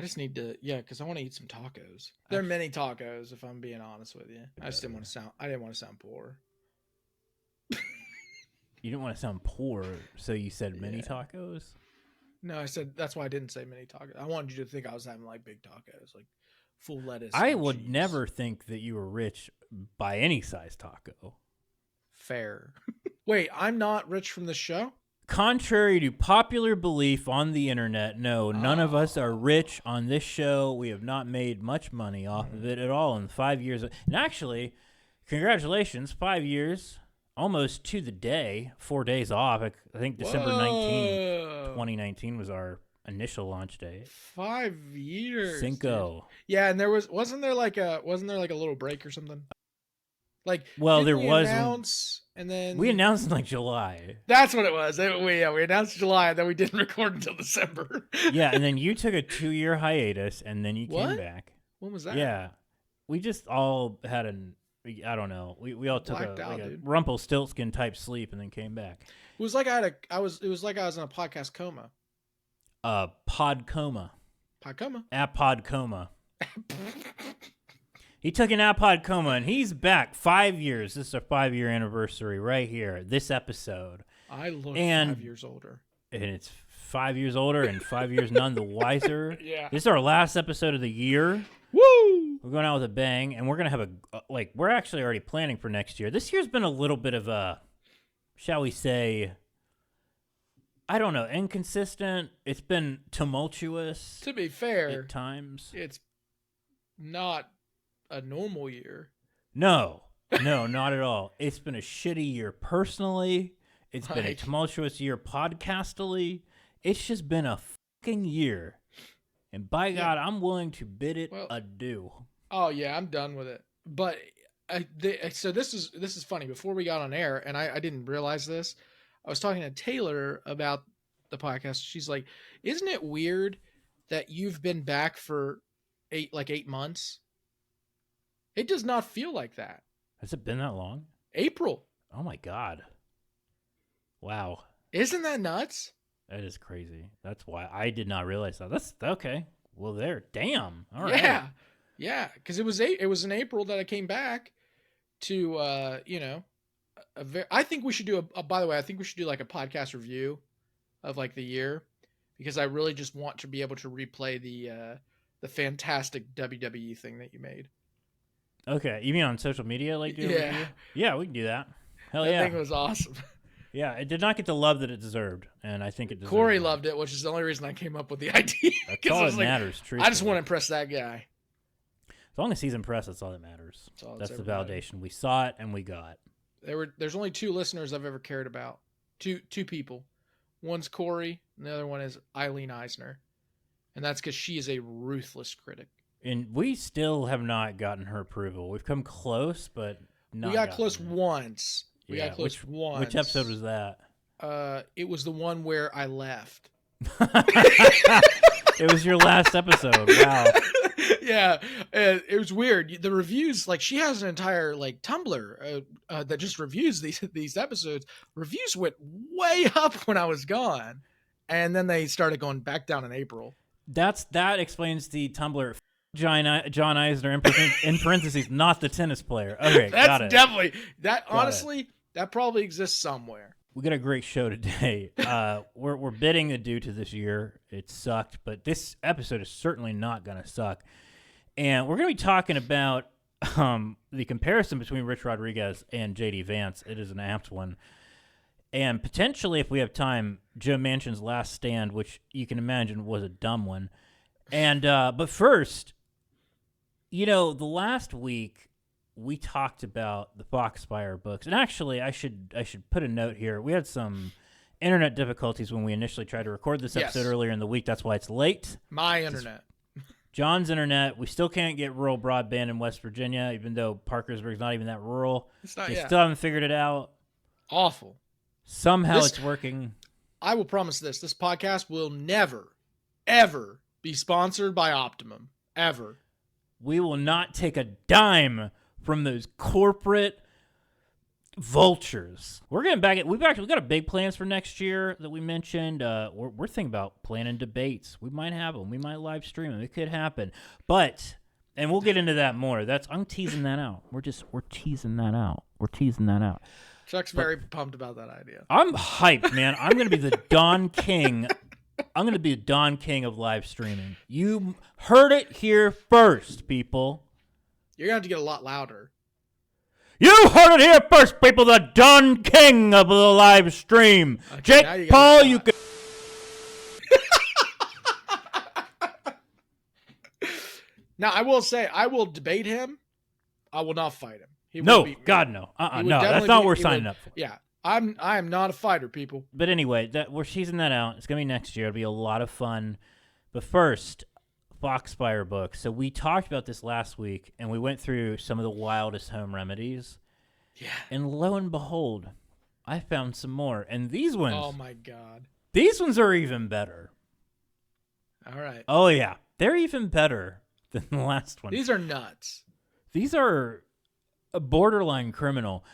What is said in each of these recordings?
I just need to, because I want to eat some tacos. There are many tacos, if I'm being honest with you. I just didn't want to sound poor. You didn't want to sound poor, so you said mini tacos? No, I said, that's why I didn't say mini tacos. I wanted you to think I was having like big tacos, like full lettuce. I would never think that you were rich by any size taco. Fair. Wait, I'm not rich from the show? Contrary to popular belief on the internet, no, none of us are rich on this show. We have not made much money off of it at all in 5 years. And actually, congratulations, 5 years, almost to the day, 4 days off. I think December 19th, 2019 was our initial launch date. 5 years. Cinco. Dude. Yeah, and wasn't there like a little break or something? Like, well, there was and then we announced in like July. That's what it was. We announced July, and then we didn't record until December. Yeah, and then you took a 2-year hiatus, and then you came back. When was that? Yeah, we just all had I don't know. We all took a Rumpelstiltskin type sleep, and then came back. It was like it was like I was in a podcast coma. Pod coma. Pod coma. Pod coma. He took an iPod coma, and he's back. 5 years. This is a 5-year anniversary right here. This episode. I look 5 years older. And it's 5 years older and 5 years none the wiser. Yeah. This is our last episode of the year. Woo! We're going out with a bang, and we're going to have we're actually already planning for next year. This year's been a little bit of a, shall we say, I don't know, inconsistent. It's been tumultuous. To be fair. At times. It's not a normal year. No, not at all. It's been a shitty year personally. It's been a tumultuous year podcastily. It's just been a fucking year. And by God, I'm willing to bid it adieu. Oh yeah, I'm done with it. But so this is funny. Before we got on air, and I didn't realize this, I was talking to Taylor about the podcast. She's like, "Isn't it weird that you've been back for 8 months?" It does not feel like that. Has it been that long? April. Oh my God. Wow. Isn't that nuts? That is crazy. That's why I did not realize that. That's okay. Well, damn. All right. Yeah. Yeah. Because it was in April that I came back to, I think we should do by the way, I think we should do like a podcast review of like the year, because I really just want to be able to replay the fantastic WWE thing that you made. Okay, you mean on social media, like yeah, we can do that. Hell yeah, that thing was awesome. Yeah, it did not get the love that it deserved, and I think it deserved. Corey loved it, which is the only reason I came up with the idea. That's all that matters. Truthfully. I just want to impress that guy. As long as he's impressed, that's all that matters. That's the validation. We saw it and we got. There's only 2 listeners I've ever cared about. Two people. One's Corey, and the other one is Eileen Isner, and that's because she is a ruthless critic. And we still have not gotten her approval. We've come close, but not. We got close once. We got close once. Which episode was that? It was the one where I left. It was your last episode. Wow. Yeah, it was weird. The reviews, like she has an entire like Tumblr that just reviews these episodes. Reviews went way up when I was gone, and then they started going back down in April. That explains the Tumblr. John Isner in parentheses, not the tennis player. Okay, got it. Definitely that. Honestly, that probably exists somewhere. We got a great show today. We're bidding adieu to this year. It sucked, but this episode is certainly not going to suck. And we're going to be talking about the comparison between Rich Rodriguez and JD Vance. It is an apt one. And potentially, if we have time, Joe Manchin's last stand, which you can imagine was a dumb one. And but first, the last week we talked about the Foxfire books. And actually, I should put a note here. We had some internet difficulties when we initially tried to record this episode earlier in the week. That's why it's late. My internet. John's internet. We still can't get rural broadband in West Virginia, even though Parkersburg's not even that rural. It's not They yet. still haven't figured it out. Awful. Somehow it's working. I will promise this. This podcast will never, ever be sponsored by Optimum. Ever. We will not take a dime from those corporate vultures. We're getting back. We got a big plans for next year that we mentioned. We're thinking about planning debates. We might have them. We might live stream them. It could happen. But and we'll get into that more. I'm teasing that out. We're teasing that out. We're teasing that out. Chuck's very pumped about that idea. I'm hyped, man. I'm gonna be the Don King. I'm gonna be the Don King of live streaming. You heard it here first, people. You're gonna have to get a lot louder. You heard it here first, people. The Don King of the live stream. Okay, Jake Paul, you can. Now, I will say, I will debate him. I will not fight him. He no, beat me. God, no. No, that's not what we're signing up for. Yeah, I am not a fighter, people. But anyway, we're teasing that out. It's gonna be next year. It'll be a lot of fun. But first, Foxfire book. So we talked about this last week, and we went through some of the wildest home remedies. Yeah. And lo and behold, I found some more. And these ones. Oh, my God. These ones are even better. All right. Oh, yeah. They're even better than the last one. These are nuts. These are a borderline criminal.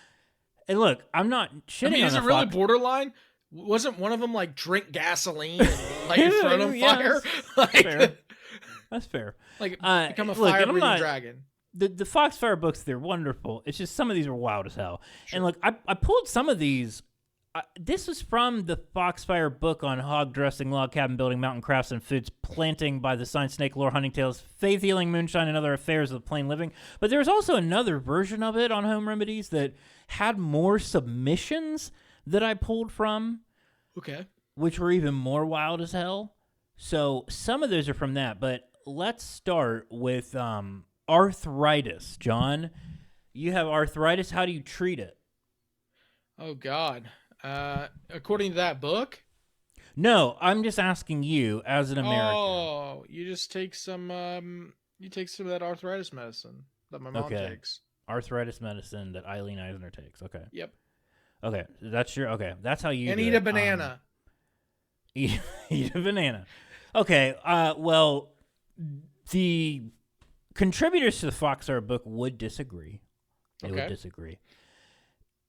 And look, I'm not shitting on the is it really borderline? Wasn't one of them like drink gasoline and light your throat on fire? Like, that's fair. Like become a fire-breathing dragon. The Foxfire books, they're wonderful. It's just some of these are wild as hell. Sure. And look, I pulled some of these. This was from the Foxfire book on hog dressing, log cabin building, mountain crafts, and foods planting by the sign snake, lore, hunting tales, faith healing, moonshine, and other affairs of plain living. But there's also another version of it on home remedies that had more submissions that I pulled from. Okay. Which were even more wild as hell. So some of those are from that. But let's start with arthritis. John, you have arthritis. How do you treat it? Oh, God. According to that book? No, I'm just asking you as an American. Oh, you just take some of that arthritis medicine that my mom takes. Arthritis medicine that Eileen Isner takes. Okay. Yep. Okay, that's how you and do eat it. A banana. Eat a banana. Okay, well, the contributors to the Foxfire book would disagree. They would disagree.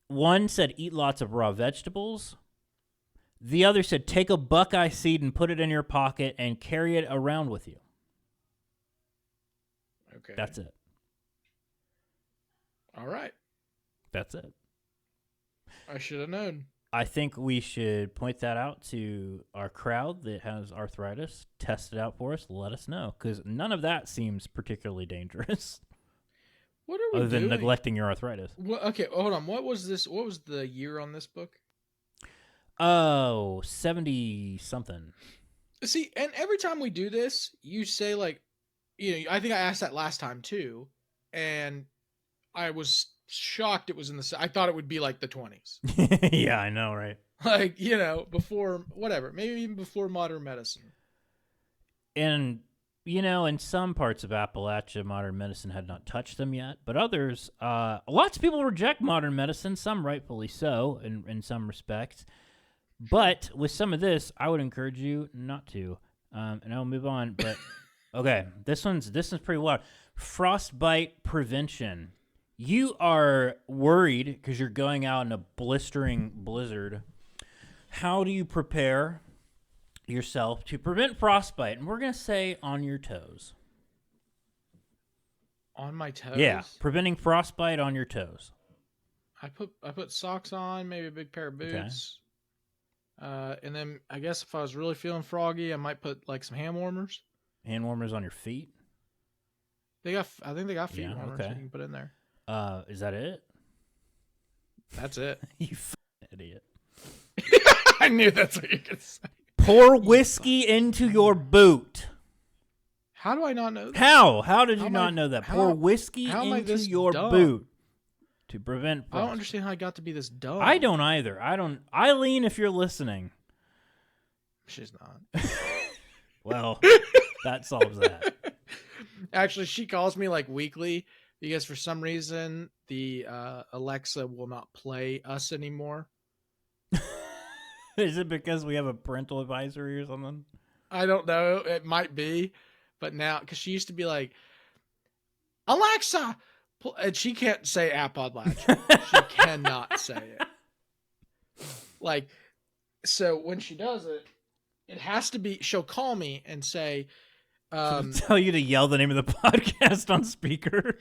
One said eat lots of raw vegetables. The other said take a buckeye seed and put it in your pocket and carry it around with you. Okay. That's it. All right. That's it. I should have known. I think we should point that out to our crowd that has arthritis. Test it out for us. Let us know, because none of that seems particularly dangerous. What are we other than doing? neglecting your arthritis? Well, okay, hold on. What was this? What was the year on this book? Oh, 70-something. See, and every time we do this, you say like, I think I asked that last time too, and I was shocked it was in the. I thought it would be like the 20s. Yeah, I know, right? Like before whatever, maybe even before modern medicine. And in some parts of Appalachia, modern medicine had not touched them yet, but others, lots of people reject modern medicine. Some rightfully so, in some respects. But with some of this, I would encourage you not to. And I'll move on. But okay, this one's pretty wild. Frostbite prevention. You are worried because you're going out in a blistering blizzard. How do you prepare yourself to prevent frostbite? And we're going to say on your toes. On my toes? Yeah, preventing frostbite on your toes. I put socks on, maybe a big pair of boots. Okay. And then I guess if I was really feeling froggy, I might put like some hand warmers. Hand warmers on your feet? I think they got feet warmers you can put in there. Is that it? That's it. You idiot. I knew that's what you could say. Pour whiskey into your boot. How do I not know that? How did you not know that? Pour whiskey into your boot to prevent frost. I don't understand how I got to be this dumb. I don't either. Eileen, if you're listening. She's not. Well, that solves that. Actually, she calls me like weekly because for some reason the Alexa will not play us anymore. Is it because we have a parental advisory or something? I don't know. It might be. But now, because she used to be like, Alexa, And she can't say Appalachian. She cannot say it. Like, so when she does it, it has to be, she'll call me and say, She'll tell you to yell the name of the podcast on speaker.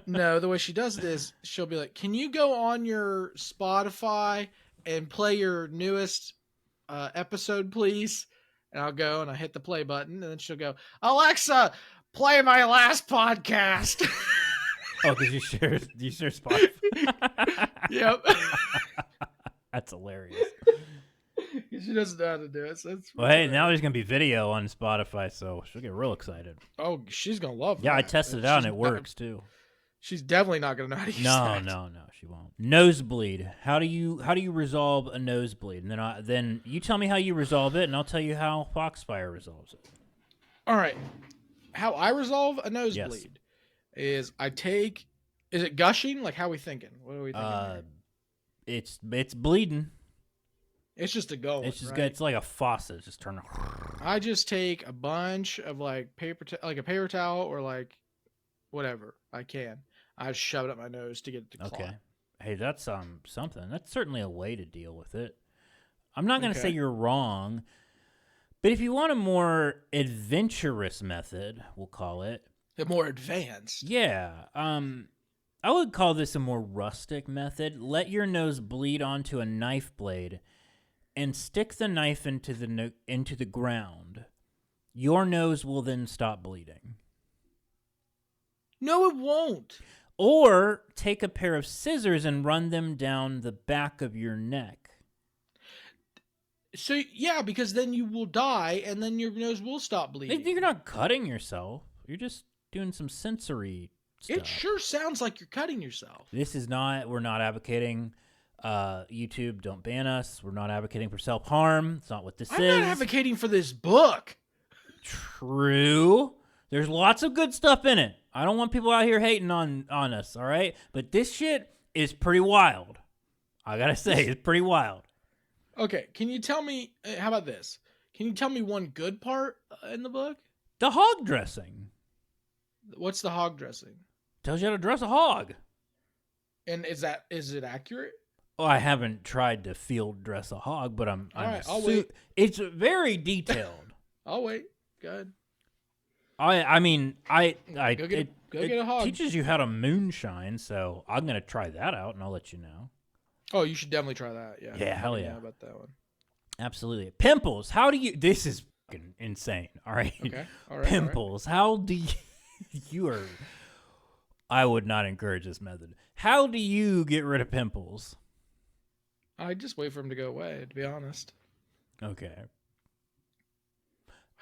no, the way she does it is she'll be like, can you go on your Spotify and play your newest episode, please? And I'll go and I hit the play button, and then she'll go, Alexa, play my last podcast. Oh, because you share Spotify. Yep. That's hilarious. She doesn't know how to do it. So well, hey, now there's gonna be video on Spotify, so she'll get real excited. Oh, she's gonna love that. Yeah, I tested it out, and it works too. She's definitely not gonna know how to use that. No, she won't. Nosebleed. How do you resolve a nosebleed? And then you tell me how you resolve it, and I'll tell you how Foxfire resolves it. All right. How I resolve a nosebleed is I take. Is it gushing? Like, how are we thinking? What are we thinking? It's bleeding. It's just a going. It's just right? It's like a faucet. It's just turning. I just take a bunch of like like a paper towel or like whatever I can. I just shove it up my nose to get it to clot. Okay. Hey, that's something. That's certainly a way to deal with it. I'm not going to say you're wrong, but if you want a more adventurous method, we'll call it. A more advanced. Yeah. I would call this a more rustic method. Let your nose bleed onto a knife blade and stick the knife into the ground. Your nose will then stop bleeding. No, it won't. Or take a pair of scissors and run them down the back of your neck. So, yeah, because then you will die and then your nose will stop bleeding. You're not cutting yourself. You're just doing some sensory stuff. It sure sounds like you're cutting yourself. We're not advocating, YouTube, don't ban us. We're not advocating for self-harm. It's not what this is. I'm not advocating for this book. True. There's lots of good stuff in it. I don't want people out here hating on us, all right? But this shit is pretty wild. I gotta say, it's pretty wild. Okay, can you tell me, how about this? Can you tell me one good part in the book? The hog dressing. What's the hog dressing? Tells you how to dress a hog. And is it accurate? Oh, I haven't tried to field dress a hog, but I'm I'll wait. It's very detailed. I'll wait. Go ahead. I mean, Go get a hog. Teaches you how to moonshine, so I'm gonna try that out, and I'll let you know. Oh, you should definitely try that. Yeah. Yeah, hell yeah. How about that one? Absolutely. Pimples. How do you? This is fucking insane. All right. Okay. All right. Pimples. How do you? You are. I would not encourage this method. How do you get rid of pimples? I just wait for them to go away. To be honest. Okay.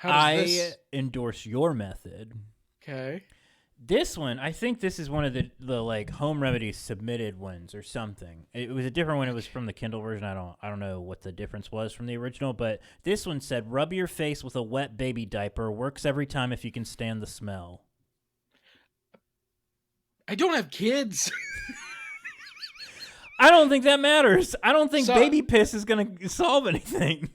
I endorse your method. Okay. This one, I think this is one of the like home remedies submitted ones or something. It was a different one. It was from the Kindle version. I don't know what the difference was from the original, but this one said rub your face with a wet baby diaper. Works every time if you can stand the smell. I don't have kids. I don't think that matters. I don't think baby piss is going to solve anything.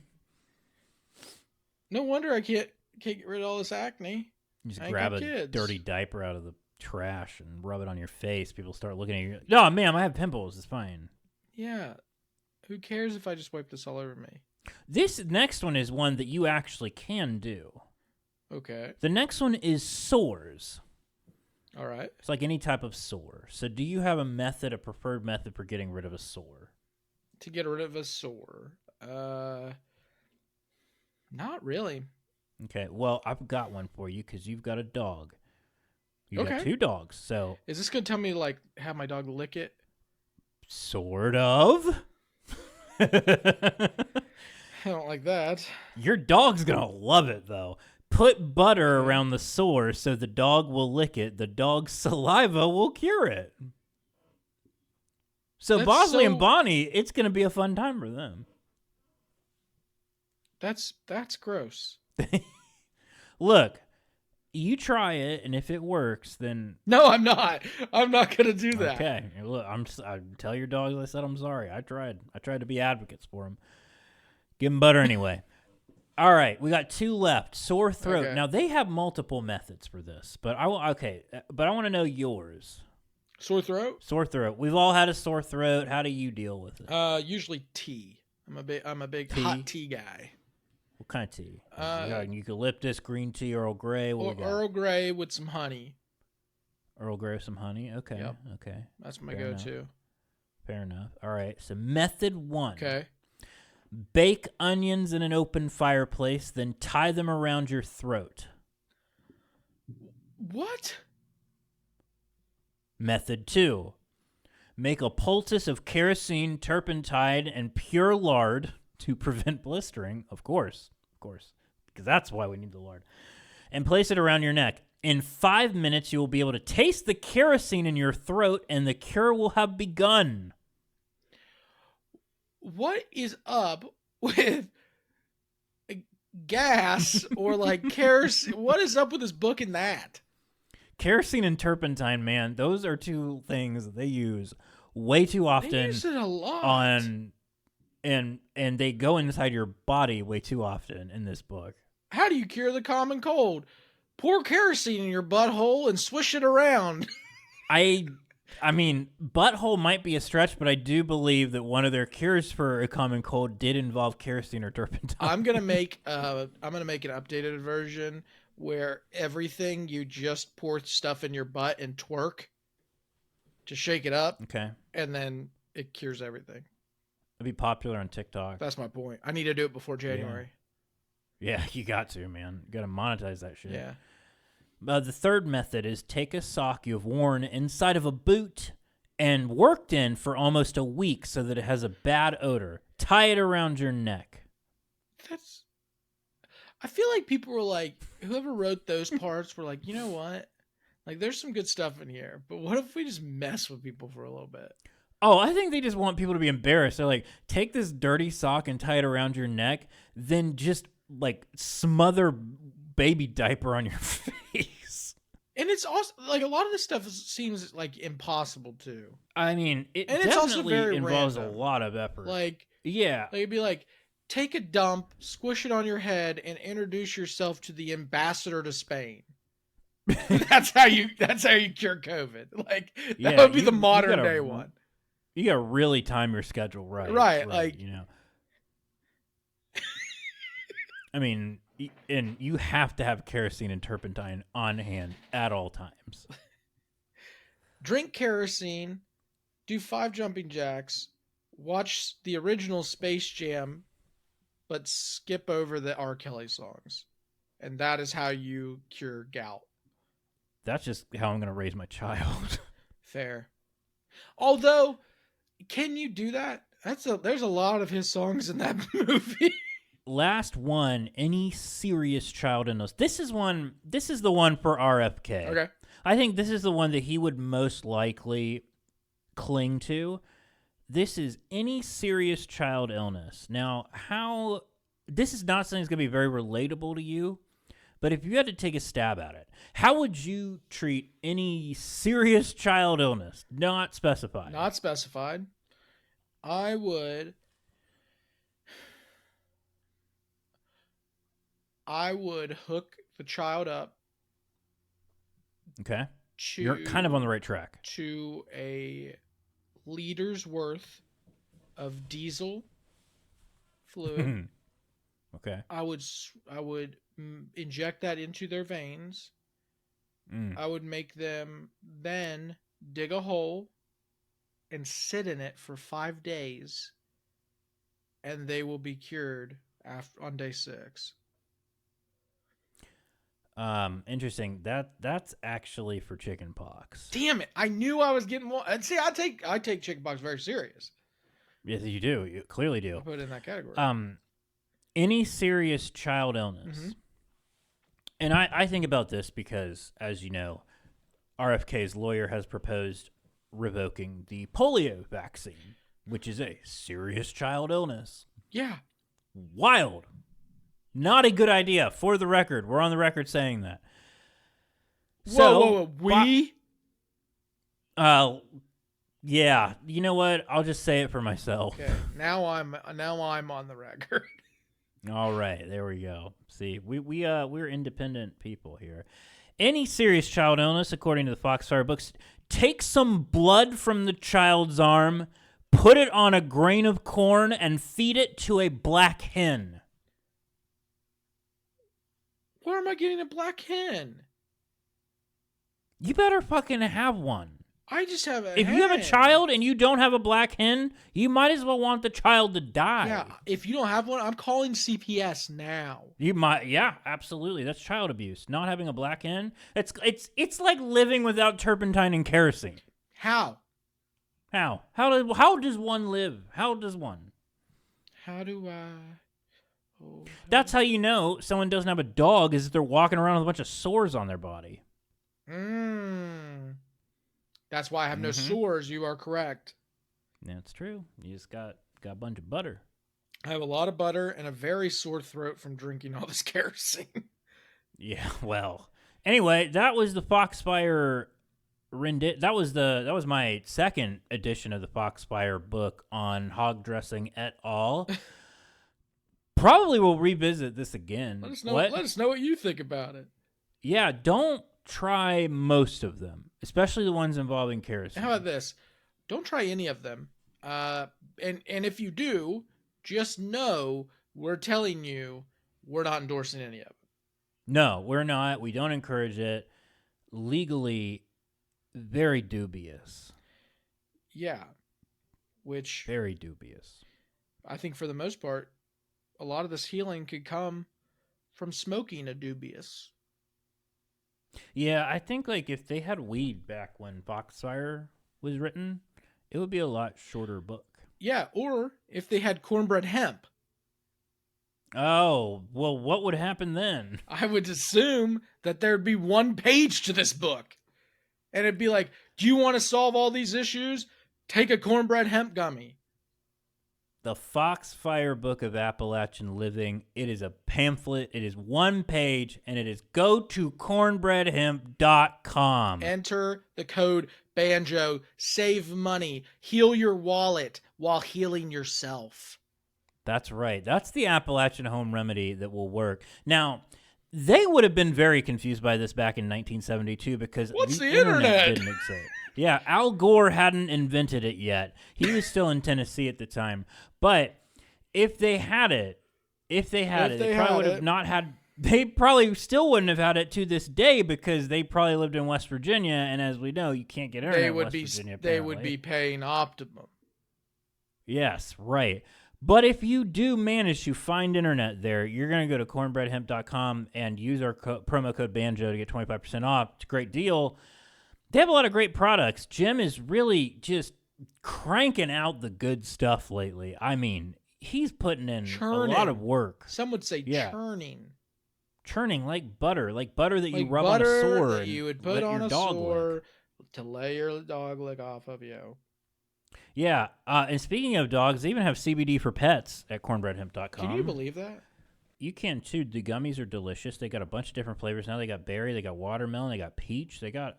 No wonder I can't get rid of all this acne. You just grab a dirty diaper out of the trash and rub it on your face. People start looking at you. No, ma'am, I have pimples. It's fine. Yeah. Who cares if I just wipe this all over me? This next one is one that you actually can do. Okay. The next one is sores. All right. It's like any type of sore. So do you have a preferred method for getting rid of a sore? To get rid of a sore? Not really. Okay, well, I've got one for you because you've got a dog. You've got 2 dogs, so... Is this going to tell me, like, have my dog lick it? Sort of. I don't like that. Your dog's going to love it, though. Put butter around the sore so the dog will lick it. The dog's saliva will cure it. So Bosley and Bonnie, it's going to be a fun time for them. That's gross. Look, you try it, and if it works, then... No, I'm not. I'm not going to do that. Okay. Look, I tell your dogs I said I'm sorry. I tried to be advocates for them. Give them butter anyway. All right, we got 2 left. Sore throat. Okay. Now, they have multiple methods for this, but I want to know yours. Sore throat? Sore throat. We've all had a sore throat. How do you deal with it? Usually tea. I'm a big Tea? hot tea guy. What kind of tea? We Uh, got eucalyptus, green tea, Earl Grey. What or we got? Earl Grey with some honey. Earl Grey with some honey. Okay. Yep. Okay. That's my Fair go-to. enough. Fair enough. All right. So method 1. Okay. Bake onions in an open fireplace, then tie them around your throat. What? Method 2. Make a poultice of kerosene, turpentine, and pure lard to prevent blistering. Of course, because that's why we need the lard. And place it around your neck. In 5 minutes, you will be able to taste the kerosene in your throat, and the cure will have begun. What is up with gas or like kerosene? What is up with this book and that? Kerosene and turpentine, man, those are two things that they use way too often. They use it a lot. And they go inside your body way too often in this book. How do you cure the common cold? Pour kerosene in your butthole and swish it around. I mean, butthole might be a stretch, but I do believe that one of their cures for a common cold did involve kerosene or turpentine. I'm gonna make an updated version where everything you just pour stuff in your butt and twerk to shake it up. Okay. And then it cures everything. It'd be popular on TikTok. That's my point. I need to do it before January. Yeah, you got to, man. You got to monetize that shit. Yeah. The third method is take a sock you've worn inside of a boot and worked in for almost a week so that it has a bad odor. Tie it around your neck. I feel like people were like, whoever wrote those parts were like, you know what? Like, there's some good stuff in here, but what if we just mess with people for a little bit? Oh, I think they just want people to be embarrassed. They're like, take this dirty sock and tie it around your neck, then just, like, smother baby diaper on your face. And it's also, like, a lot of this stuff seems, like, impossible, too. I mean, it and definitely it's also very involves random. a lot of effort. Like, yeah. It'd be like, take a dump, squish it on your head, and introduce yourself to the ambassador to Spain. That's how you cure COVID. Like, that would be the modern day one. You gotta really time your schedule right. Right, like, you know. I mean, and you have to have kerosene and turpentine on hand at all times. Drink kerosene, do 5 jumping jacks, watch the original Space Jam, but skip over the R. Kelly songs. And that is how you cure gout. That's just how I'm going to raise my child. Fair. Although, can you do that? There's a lot of his songs in that movie. Last one, any serious child illness. This is the one for RFK. Okay. I think this is the one that he would most likely cling to. This is any serious child illness. Now, this is not something that's going to be very relatable to you, but if you had to take a stab at it, how would you treat any serious child illness? Not specified. Not specified. I would hook the child up. Okay. You're kind of on the right track. To a liter's worth of diesel fluid. Okay. I would inject that into their veins. I would make them then dig a hole and sit in it for 5 days, and they will be cured on day 6. Interesting. That's actually for chicken pox. Damn it! I knew I was getting more. And see, I take chicken pox very serious. Yes, you do. You clearly do. I put it in that category. Any serious child illness. Mm-hmm. And I think about this because, as you know, RFK's lawyer has proposed revoking the polio vaccine, which is a serious child illness. Yeah. Wild. Not a good idea. For the record, we're on the record saying that. Whoa. We? Yeah. You know what? I'll just say it for myself. Okay. Now I'm on the record. All right, there we go. See, we're independent people here. Any serious child illness, according to the Foxfire books, take some blood from the child's arm, put it on a grain of corn, and feed it to a black hen. Where am I getting a black hen? You better fucking have one. I just have a If you have a child and you don't have a black hen, you might as well want the child to die. Yeah, if you don't have one, I'm calling CPS now. You might, yeah, absolutely. That's child abuse. Not having a black hen, it's like living without turpentine and kerosene. How? How does one live? How does one? How do I? That's how you know someone doesn't have a dog, is if they're walking around with a bunch of sores on their body. That's why I have no sores. You are correct. That's true. You just got a bunch of butter. I have a lot of butter and a very sore throat from drinking all this kerosene. Yeah, well. Anyway, that was the Foxfire that was my second edition of the Foxfire book on hog dressing et al. Probably will revisit this again. Let us know what you think about it. Yeah, don't try most of them, especially the ones involving kerosene. How about this? Don't try any of them. And if you do, just know we're telling you we're not endorsing any of it. No, we're not. We don't encourage it. Legally, very dubious. Yeah. Which... very dubious. I think for the most part, a lot of this healing could come from smoking a dubious. Yeah, I think like if they had weed back when Foxfire was written, it would be a lot shorter book. Yeah, or if they had cornbread hemp. Oh, well, what would happen then? I would assume that there'd be one page to this book. And it'd be like, do you want to solve all these issues? Take a cornbread hemp gummy. The Foxfire Book of Appalachian Living. It is a pamphlet. It is one page, and it is go to cornbreadhemp.com. Enter the code BANJO. Save money. Heal your wallet while healing yourself. That's right. That's the Appalachian home remedy that will work. Now, they would have been very confused by this back in 1972 because what's the internet didn't exist. Yeah, Al Gore hadn't invented it yet. He was still in Tennessee at the time. But if they had it, they probably would have not had. They probably still wouldn't have had it to this day because they probably lived in West Virginia, and as we know, you can't get internet in West Virginia. They would be paying Optimum. Yes, right. But if you do manage to find internet there, you're going to go to cornbreadhemp.com and use our promo code BANJO to get 25% off. It's a great deal. They have a lot of great products. Jim is really just cranking out the good stuff lately. I mean, he's putting in a lot of work. Some would say churning. Churning like butter that you rub on a sore. That you would put on a sore to lay your dog lick off of you. Yeah, and speaking of dogs, they even have CBD for pets at cornbreadhemp.com. Can you believe that? You can too. The gummies are delicious. They got a bunch of different flavors now. They got berry, they got watermelon, they got peach, they had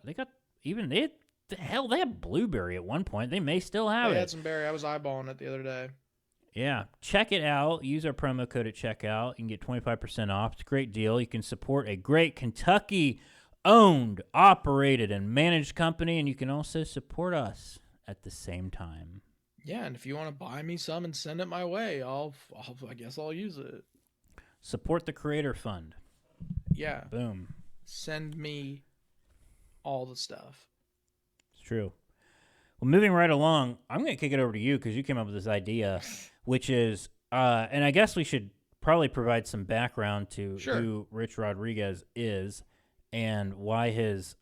blueberry at one point. They may still have it. They had some berry. I was eyeballing it the other day. Yeah, check it out. Use our promo code at checkout. You can get 25% off. It's a great deal. You can support a great Kentucky-owned, operated, and managed company, and you can also support us at the same time. Yeah, and if you want to buy me some and send it my way, I guess I'll use it. Support the Creator Fund. Yeah. Boom. Send me all the stuff. It's true. Well, moving right along, I'm going to kick it over to you because you came up with this idea, which is, and I guess we should probably provide some background to who Rich Rodriguez is and why his,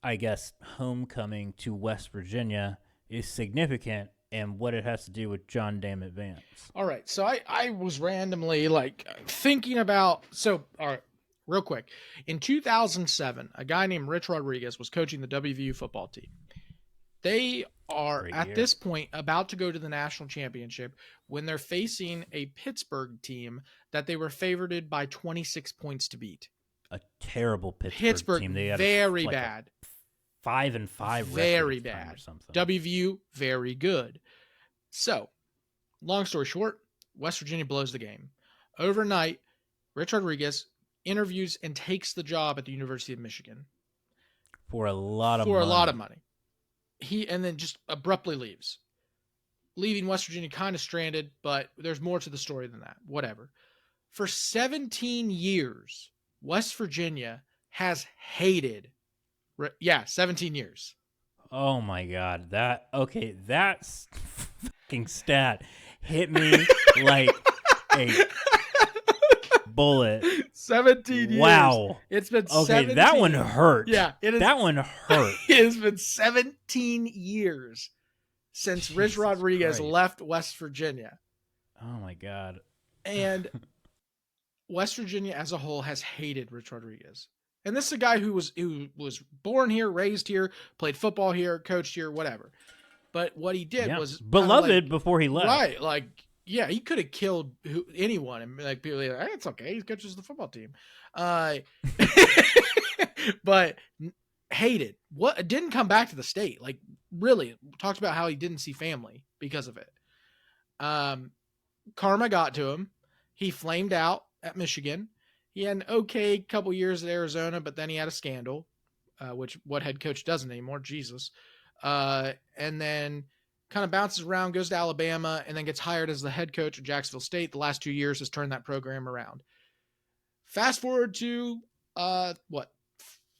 I guess, homecoming to West Virginia is significant and what it has to do with John Dammit Vance. All right. So I was randomly thinking about, all right, real quick. In 2007, a guy named Rich Rodriguez was coaching the WVU football team. They are at this point about to go to the national championship when they're facing a Pittsburgh team that they were favored by 26 points to beat. A terrible Pittsburgh team. They had very bad. 5-5 very bad. Or something. WVU very good. So, long story short, West Virginia blows the game. Overnight, Rich Rodriguez interviews and takes the job at the University of Michigan. For a lot of for money. a lot of money. And then just abruptly leaves. Leaving West Virginia kind of stranded, but there's more to the story than that. Whatever. For 17 years, West Virginia has hated. 17 years. Oh my God. That fucking stat hit me like a bullet. 17 years. Wow. It's been okay, 17. That one hurt. Yeah, that one hurt. It has been 17 years since Jesus Rich Rodriguez Christ. left West Virginia. Oh my God. And West Virginia as a whole has hated Rich Rodriguez. And this is a guy who was born here, raised here, played football here, coached here, whatever. But what he did was beloved before he left. Right, like yeah, he could have killed anyone, and like people are like, hey, it's okay, he coaches the football team. But hated. What didn't come back to the state. Like really talked about how he didn't see family because of it. Karma got to him. He flamed out at Michigan. He had an okay couple years at Arizona, but then he had a scandal, which what head coach doesn't anymore, Jesus. And then kind of bounces around, goes to Alabama, and then gets hired as the head coach at Jacksonville State. The last 2 years has turned that program around. Fast forward to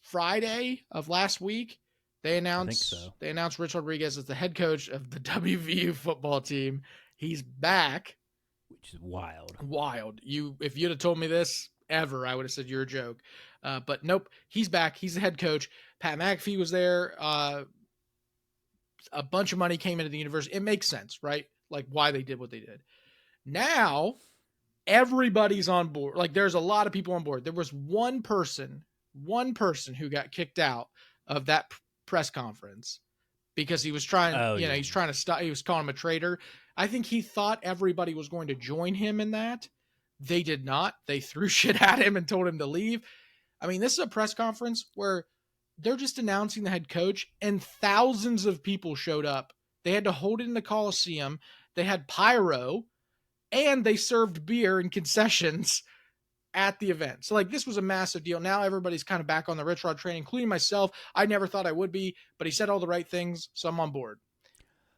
Friday of last week, they announced Rich Rodriguez as the head coach of the WVU football team. He's back, which is wild. If you'd have told me this ever, I would have said you're a joke. But nope, he's back. He's the head coach. Pat McAfee was there. A bunch of money came into the university. It makes sense, right? Like why they did what they did. Now everybody's on board. Like there's a lot of people on board. There was one person who got kicked out of that press conference because he was trying, he's trying to stop. He was calling him a traitor. I think he thought everybody was going to join him in that. They did not. They threw shit at him and told him to leave. I mean, this is a press conference where they're just announcing the head coach and thousands of people showed up. They had to hold it in the Coliseum. They had pyro and they served beer and concessions at the event. So like this was a massive deal. Now everybody's kind of back on the Rich Rod train, including myself. I never thought I would be, but he said all the right things. So I'm on board.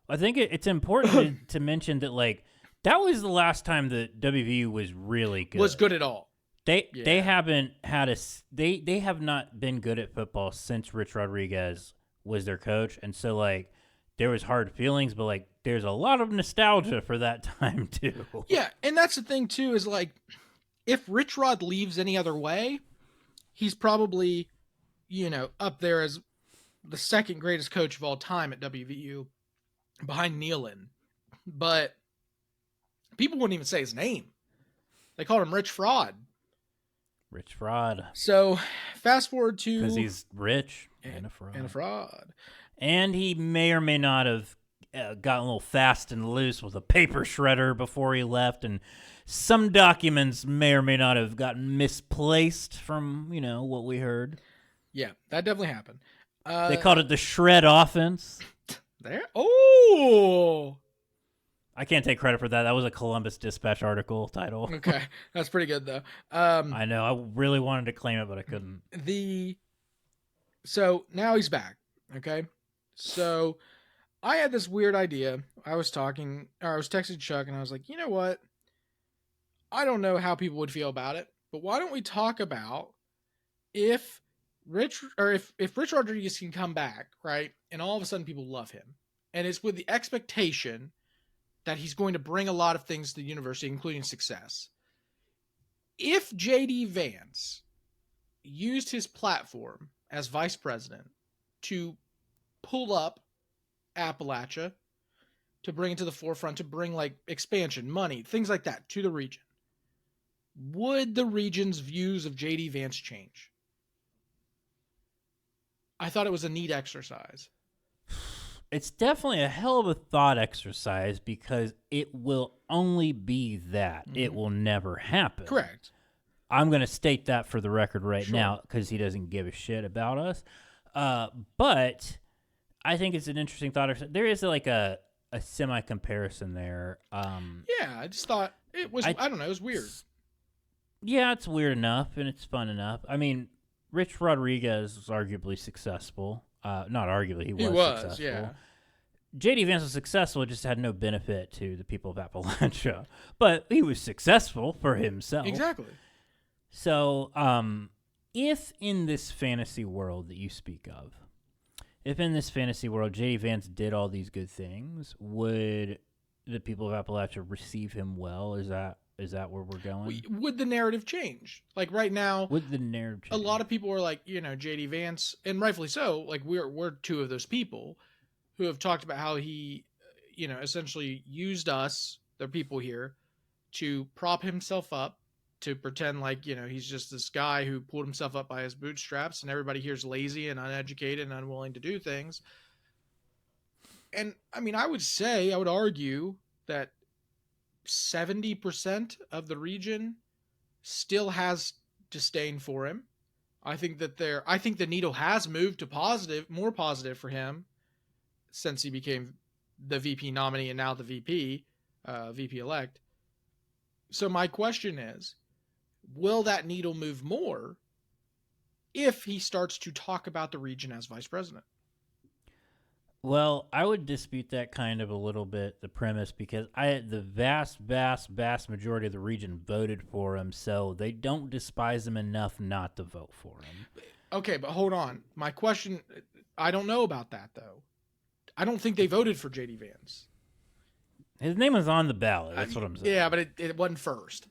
I think it's important to mention that like that was the last time that WVU was really good. Was good at all. They haven't had they have not been good at football since Rich Rodriguez was their coach, and so like there was hard feelings, but like there's a lot of nostalgia for that time too. Yeah, and that's the thing too is like if Rich Rod leaves any other way, he's probably up there as the second greatest coach of all time at WVU, behind Nealon. But people wouldn't even say his name. They called him Rich Fraud. Rich Fraud. So fast forward to... Because he's rich and a fraud. And a fraud. And he may or may not have gotten a little fast and loose with a paper shredder before he left. And some documents may or may not have gotten misplaced from, what we heard. Yeah, that definitely happened. They called it the shred offense. There? Oh! I can't take credit for that. That was a Columbus Dispatch article title. Okay, that's pretty good though. I know. I really wanted to claim it, but I couldn't. So now he's back. Okay, so I had this weird idea. I was texting Chuck, and I was like, you know what? I don't know how people would feel about it, but why don't we talk about if Rich Rodriguez can come back, right? And all of a sudden people love him, and it's with the expectation that he's going to bring a lot of things to the university, including success. If J.D. Vance used his platform as vice president to pull up Appalachia, to bring it to the forefront, to bring like expansion, money, things like that to the region, would the region's views of J.D. Vance change? I thought it was a neat exercise. It's definitely a hell of a thought exercise because it will only be that. Mm-hmm. It will never happen. Correct. I'm going to state that for the record now because he doesn't give a shit about us. But I think it's an interesting thought. There is like a semi-comparison there. Yeah, I just thought it was, I don't know, it was weird. Yeah, it's weird enough and it's fun enough. I mean, Rich Rodriguez was arguably successful. Not arguably, he was successful. Yeah. J.D. Vance was successful, just had no benefit to the people of Appalachia. But he was successful for himself. Exactly. So, if in this fantasy world that you speak of, if in this fantasy world J.D. Vance did all these good things, would the people of Appalachia receive him well? Is that where we're going? Would the narrative change? Like right now, Would the narrative change? A lot of people are like, J.D. Vance, and rightfully so. Like we're two of those people who have talked about how he, essentially used us, the people here, to prop himself up, to pretend like, he's just this guy who pulled himself up by his bootstraps, and everybody here is lazy and uneducated and unwilling to do things. And I mean, I would argue that 70% of the region still has disdain for him. I think the needle has moved to more positive for him since he became the VP nominee and now the VP elect. So my question is, will that needle move more if he starts to talk about the region as vice president? Well, I would dispute that kind of a little bit, the premise, because the vast majority of the region voted for him, so they don't despise him enough not to vote for him. Okay, but hold on. My question, I don't know about that, though. I don't think they voted for J.D. Vance. His name was on the ballot, that's what I'm saying. Yeah, but it wasn't first.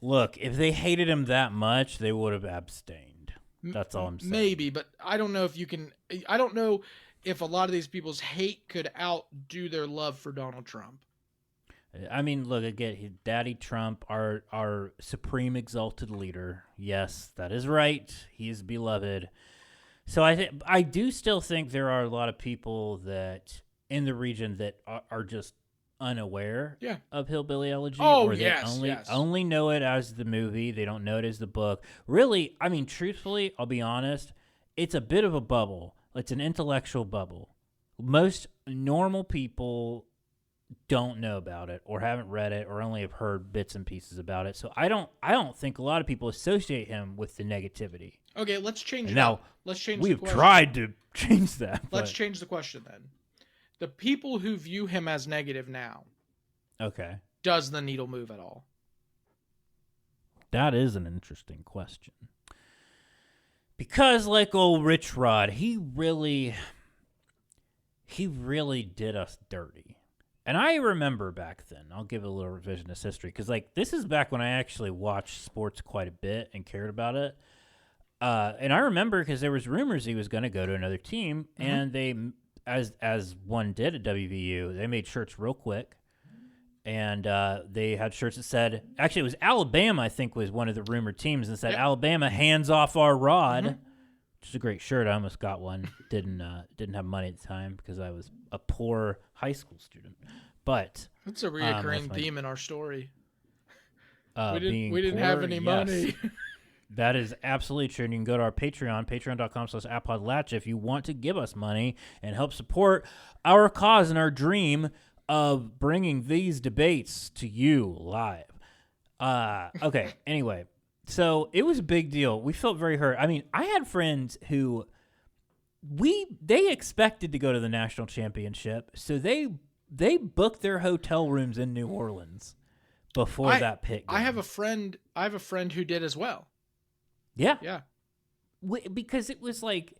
Look, if they hated him that much, they would have abstained. That's all I'm saying. Maybe, but I don't know if you can. I don't know if a lot of these people's hate could outdo their love for Donald Trump. I mean, look, again, Daddy Trump, our supreme exalted leader. Yes, that is right. He is beloved. So I do still think there are a lot of people that in the region that are just unaware of Hillbilly Elegy. Oh, or they only know it as the movie. They don't know it as the book. Really, I mean, truthfully, I'll be honest, it's a bit of a bubble. It's an intellectual bubble. Most normal people don't know about it or haven't read it or only have heard bits and pieces about it. So I don't think a lot of people associate him with the negativity. Okay, let's change it. Now, let's change we've the question. tried to change that. Let's change the question then. The people who view him as negative now. Okay. Does the needle move at all? That is an interesting question. Because like old Rich Rod, he really did us dirty. And I remember back then, I'll give a little revisionist history, because like this is back when I actually watched sports quite a bit and cared about it. And I remember because there was rumors he was going to go to another team, and they, as one did at WVU, they made shirts real quick, and they had shirts that said, actually it was Alabama, I think was one of the rumored teams, and said Alabama, hands off our Rod, which is a great shirt. I almost got one. Didn't have money at the time because I was a poor high school student. But that's a reoccurring theme in our story. We didn't poor, have any money. That is absolutely true. And you can go to our Patreon, patreon.com/appodlatch, if you want to give us money and help support our cause and our dream of bringing these debates to you live. Okay, anyway. So it was a big deal. We felt very hurt. I mean, I had friends who they expected to go to the national championship, so they booked their hotel rooms in New Orleans before that Pitt game. I have a friend who did as well. Yeah. Because it was like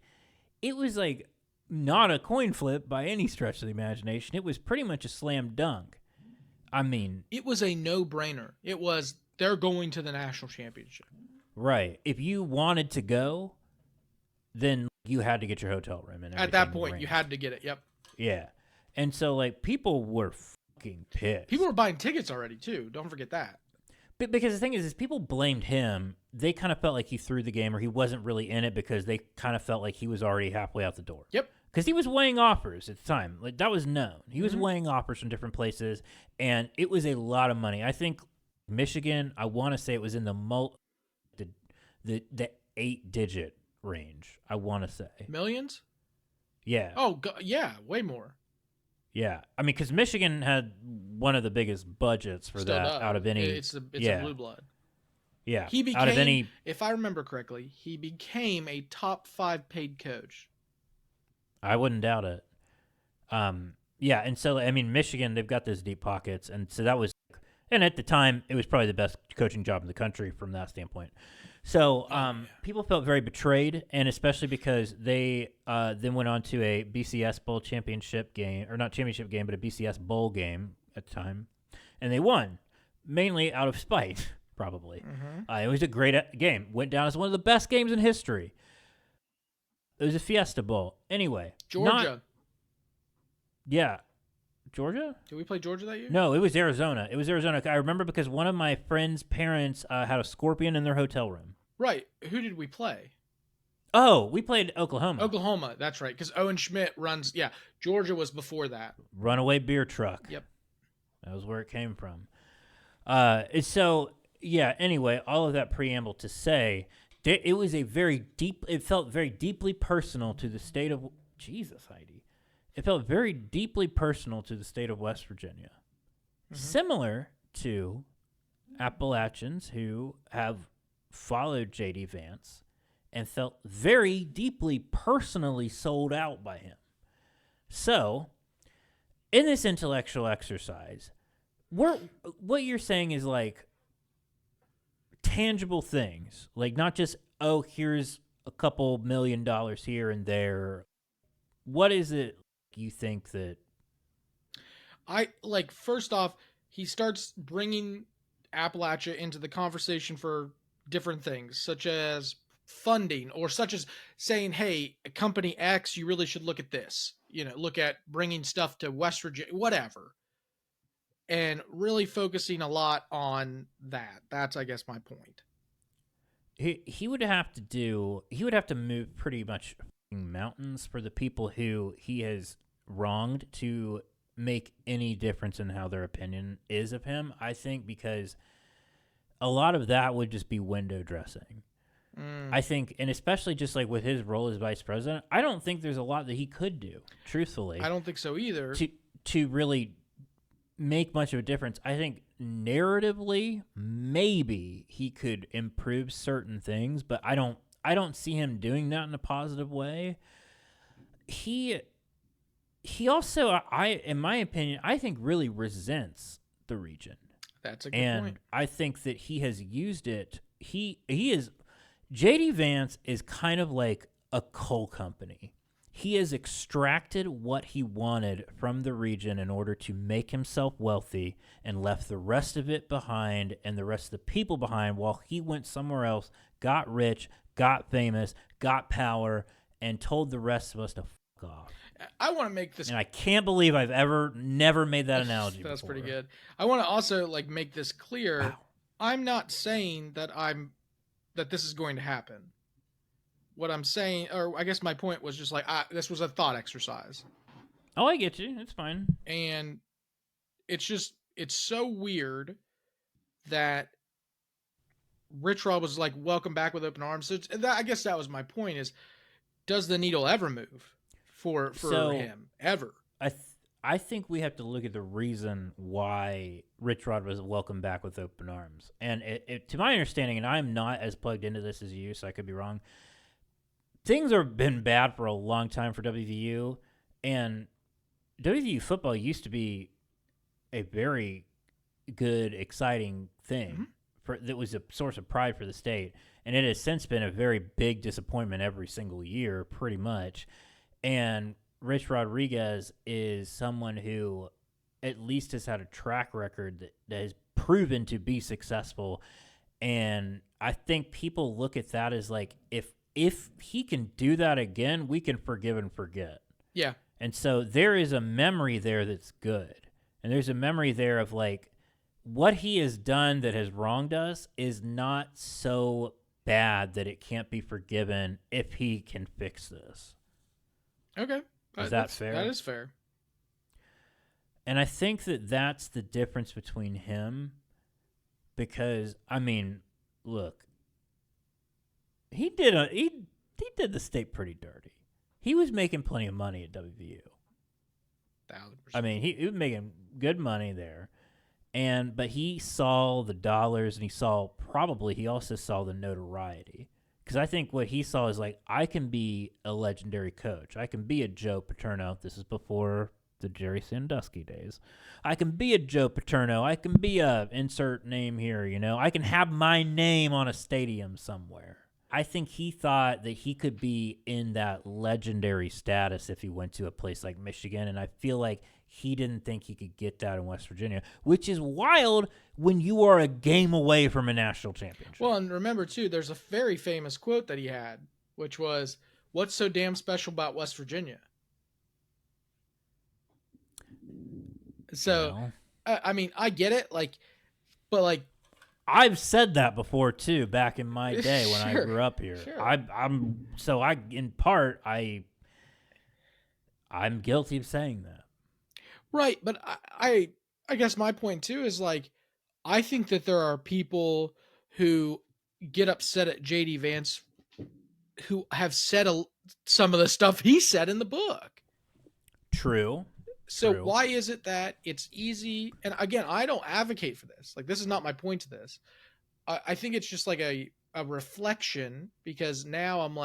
not a coin flip by any stretch of the imagination. It was pretty much a slam dunk. I mean, it was a no-brainer. It was, they're going to the national championship. Right. If you wanted to go, then you had to get your hotel room. And at that point, you had to get it. Yep. Yeah. And so, like, people were fucking pissed. People were buying tickets already, too. Don't forget that. But because the thing is people blamed him. They kind of felt like he threw the game or he wasn't really in it because they kind of felt like he was already halfway out the door. Yep. Because he was weighing offers at the time. Like, that was known. He was weighing offers from different places, and it was a lot of money. I think Michigan, I want to say it was in the 8-digit range, I want to say. Millions? Yeah. Oh, yeah, way more. Yeah. I mean, because Michigan had one of the biggest budgets for that out of any. It's a blue blood. Yeah. He Out of became, any, if I remember correctly, he became a top 5 paid coach. I wouldn't doubt it. Yeah, and so I mean, Michigan, they've got those deep pockets, and so that was, and at the time, it was probably the best coaching job in the country from that standpoint. So people felt very betrayed, and especially because they then went on to a BCS Bowl championship game, or not championship game, but a BCS Bowl game at the time, and they won, mainly out of spite, probably. It was a great game. Went down as one of the best games in history. It was a Fiesta Bowl. Anyway, Georgia. Yeah. Georgia? Did we play Georgia that year? No, it was Arizona. It was Arizona. I remember because one of my friend's parents had a scorpion in their hotel room. Right. Who did we play? Oh, we played Oklahoma. Oklahoma. That's right. Because Owen Schmidt runs. Yeah. Georgia was before that. Runaway beer truck. Yep. That was where it came from. So, yeah, anyway, all of that preamble to say, it was a very deep, it felt very deeply personal to the state of, Jesus, Heidi. It felt very deeply personal to the state of West Virginia. Similar to Appalachians who have followed J.D. Vance and felt very deeply personally sold out by him. So, in this intellectual exercise, what you're saying is like tangible things, like not just, oh, here's a couple $1 million here and there. What is it you think that? First off, he starts bringing Appalachia into the conversation for different things, such as funding, or such as saying, hey, company X, you really should look at this, look at bringing stuff to West Virginia, whatever. And really focusing a lot on that. That's, I guess, my point. He would have to move pretty much mountains for the people who he has wronged to make any difference in how their opinion is of him, I think, because a lot of that would just be window dressing. I think, and especially just like with his role as vice president, I don't think there's a lot that he could do, truthfully. I don't think so either. To really make much of a difference. I think narratively, maybe he could improve certain things, but I don't see him doing that in a positive way. He also, in my opinion, I think really resents the region. That's a good point. I think that he has used it. He is, J.D. Vance is kind of like a coal company. He has extracted what he wanted from the region in order to make himself wealthy and left the rest of it behind and the rest of the people behind while he went somewhere else, got rich, got famous, got power, and told the rest of us to fuck off. I want to make this... And I can't believe I've never made that analogy That's before. pretty good. I want to also make this clear. Wow. I'm not saying that this is going to happen. What I'm saying, or I guess my point was just this was a thought exercise. Oh, I get you. It's fine. And it's so weird that Rich Rod was like, welcome back with open arms. So I guess that was my point, is, does the needle ever move for him? Ever? I think we have to look at the reason why Rich Rod was welcomed back with open arms. And to my understanding, and I'm not as plugged into this as you, so I could be wrong, things have been bad for a long time for WVU, and WVU football used to be a very good, exciting thing that was a source of pride for the state, and it has since been a very big disappointment every single year, pretty much. And Rich Rodriguez is someone who at least has had a track record that has proven to be successful, and I think people look at that as like, if he can do that again, we can forgive and forget. Yeah. And so there is a memory there that's good. And there's a memory there of like, what he has done that has wronged us is not so bad that it can't be forgiven if he can fix this. Okay. Is that fair? That is fair. And I think that that's the difference between him, because, I mean, look, he did the state pretty dirty. He was making plenty of money at WVU. 1,000%. I mean, he was making good money there. But he saw the dollars, and he also saw the notoriety. Because I think what he saw is like, I can be a legendary coach. I can be a Joe Paterno. This is before the Jerry Sandusky days. I can be a Joe Paterno. I can be a insert name here, I can have my name on a stadium somewhere. I think he thought that he could be in that legendary status if he went to a place like Michigan, and I feel like he didn't think he could get that in West Virginia, which is wild when you are a game away from a national championship. Well, and remember, too, there's a very famous quote that he had, which was, "What's so damn special about West Virginia?" So, I mean, I get it, but I've said that before too, back in my day when I grew up here. Sure. I'm guilty of saying that. Right, but I guess my point too is I think that there are people who get upset at JD Vance who have said some of the stuff he said in the book. True. So why is it that it's easy? And again, I don't advocate for this. This is not my point to this. I think it's just a reflection, because now I'm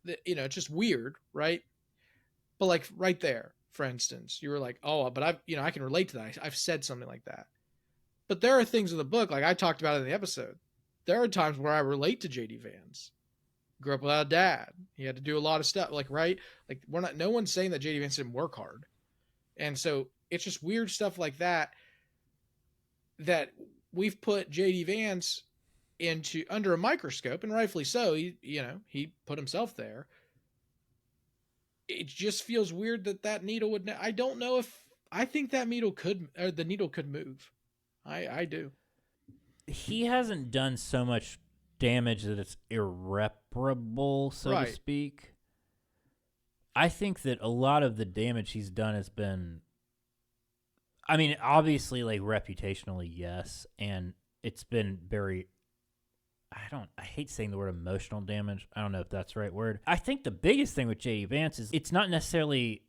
it's just weird, right? But right there, for instance, you were like, oh, but I can relate to that. I've said something like that. But there are things in the book, like I talked about in the episode. There are times where I relate to JD Vance. Grew up without a dad. He had to do a lot of stuff, right? No one's saying that JD Vance didn't work hard. And so it's just weird stuff like that we've put JD Vance under a microscope, and rightfully so. He put himself there. It just feels weird that needle would. I don't know if I think that the needle could move. I do. He hasn't done so much damage that it's irreparable, so to speak. I think that a lot of the damage he's done has been, I mean, obviously, reputationally, yes, and it's been very, I hate saying the word emotional damage. I don't know if that's the right word. I think the biggest thing with JD Vance is it's not necessarily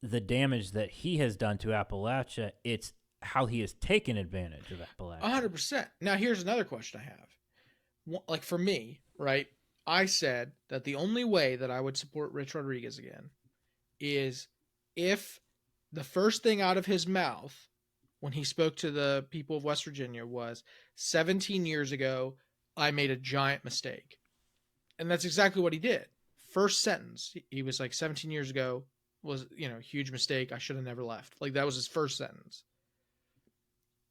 the damage that he has done to Appalachia, it's how he has taken advantage of Appalachia. 100%. Now, here's another question I have. For me, right, I said that the only way that I would support Rich Rodriguez again is if the first thing out of his mouth when he spoke to the people of West Virginia was 17 years ago, I made a giant mistake. And that's exactly what he did. First sentence, he was 17 years ago was, huge mistake. I should have never left. That was his first sentence.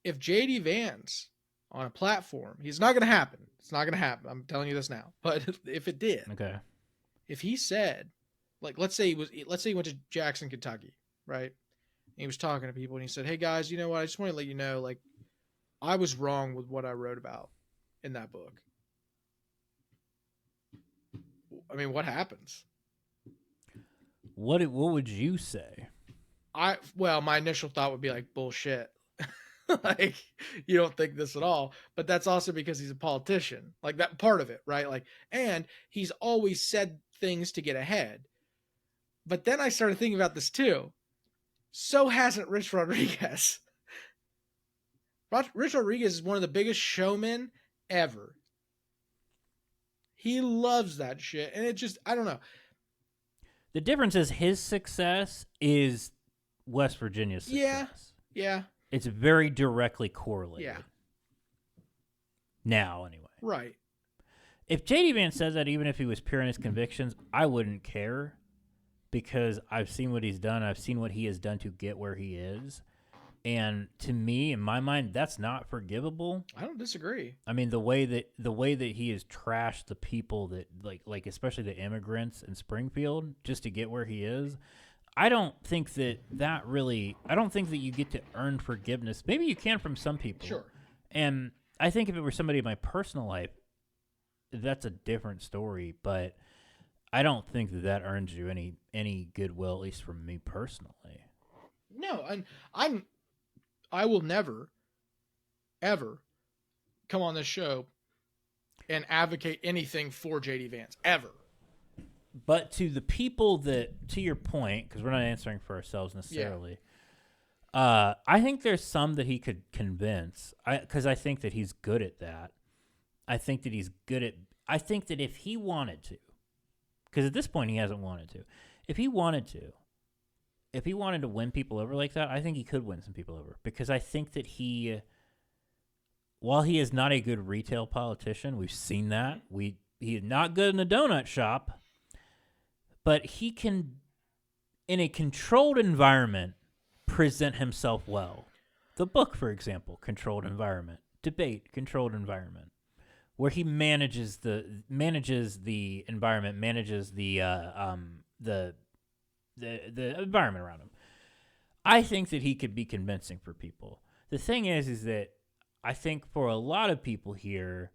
If JD Vance on a platform, he's not going to happen. It's not going to happen. I'm telling you this now. But if it did, okay. If he said, let's say he went to Jackson, Kentucky, right? And he was talking to people and he said, "Hey guys, you know what? I just want to let you know, I was wrong with what I wrote about in that book." I mean, what happens? What would you say? My initial thought would be bullshit. You don't think this at all, but that's also because he's a politician, that part of it, right? And he's always said things to get ahead. But then I started thinking about this too. So hasn't Rich Rodriguez. Rich Rodriguez is one of the biggest showmen ever. He loves that shit, and it just, I don't know. The difference is his success is West Virginia's success. Yeah. It's very directly correlated. Yeah. Now, anyway. Right. If JD Vance says that, even if he was pure in his convictions, I wouldn't care, because I've seen what he's done. I've seen what he has done to get where he is. And to me, in my mind, that's not forgivable. I don't disagree. I mean, the way that he has trashed the people that like especially the immigrants in Springfield just to get where he is, I don't think that you get to earn forgiveness. Maybe you can from some people. Sure. And I think if it were somebody in my personal life, that's a different story. But I don't think that earns you any goodwill, at least from me personally. No, and I will never, ever come on this show and advocate anything for JD Vance, ever. But to the people that, to your point, because we're not answering for ourselves necessarily, I think there's some that he could convince. Because I think that he's good at that. I think that he's good at. I think that if he wanted to, because at this point he hasn't wanted to. If he wanted to, if he wanted to win people over like that, I think he could win some people over. Because I think that while he is not a good retail politician, we've seen that. He is not good in the donut shop, but he can, in a controlled environment, present himself well. The book, for example, controlled environment. Debate, controlled environment, where he manages the environment, manages the environment around him. I think that he could be convincing for people. The thing is that I think for a lot of people here,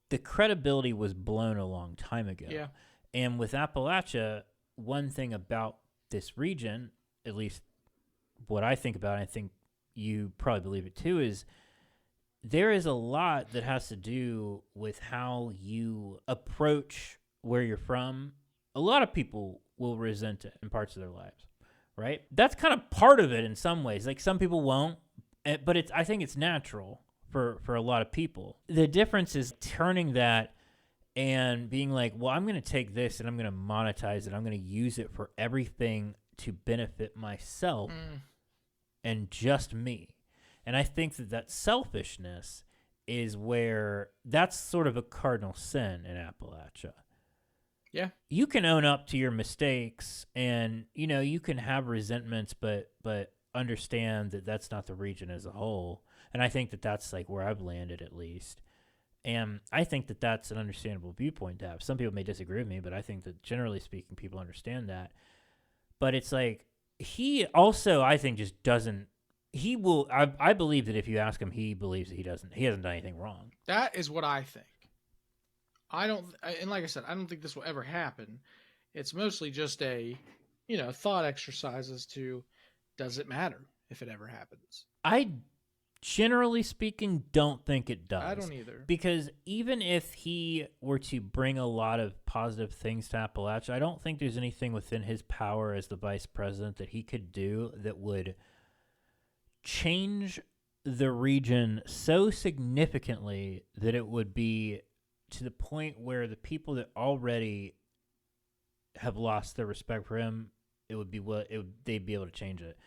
the credibility was blown a long time ago. Yeah. And with Appalachia, one thing about this region, at least what I think about, and I think you probably believe it too, is there is a lot that has to do with how you approach where you're from. A lot of people will resent it in parts of their lives, right? That's kind of part of it in some ways. Like some people won't, but I think it's natural for a lot of people. The difference is turning that and being like, well, I'm going to take this and I'm going to monetize it. I'm going to use it for everything to benefit myself and just me. And I think that selfishness is where that's sort of a cardinal sin in Appalachia. Yeah. You can own up to your mistakes and, you can have resentments, but understand that that's not the region as a whole. And I think that that's like where I've landed at least. And I think that that's an understandable viewpoint to have. Some people may disagree with me, but I think that generally speaking, people understand that. But it's like, he also, I think, just doesn't, he will, I believe that if you ask him, he believes that he hasn't done anything wrong. That is what I think. And like I said, I don't think this will ever happen. It's mostly just a, thought exercise as to, does it matter if it ever happens? I, generally speaking, don't think it does. I don't either. Because even if he were to bring a lot of positive things to Appalachia, I don't think there's anything within his power as the vice president that he could do that would change the region so significantly that it would be to the point where the people that already have lost their respect for him, they'd be able to change it.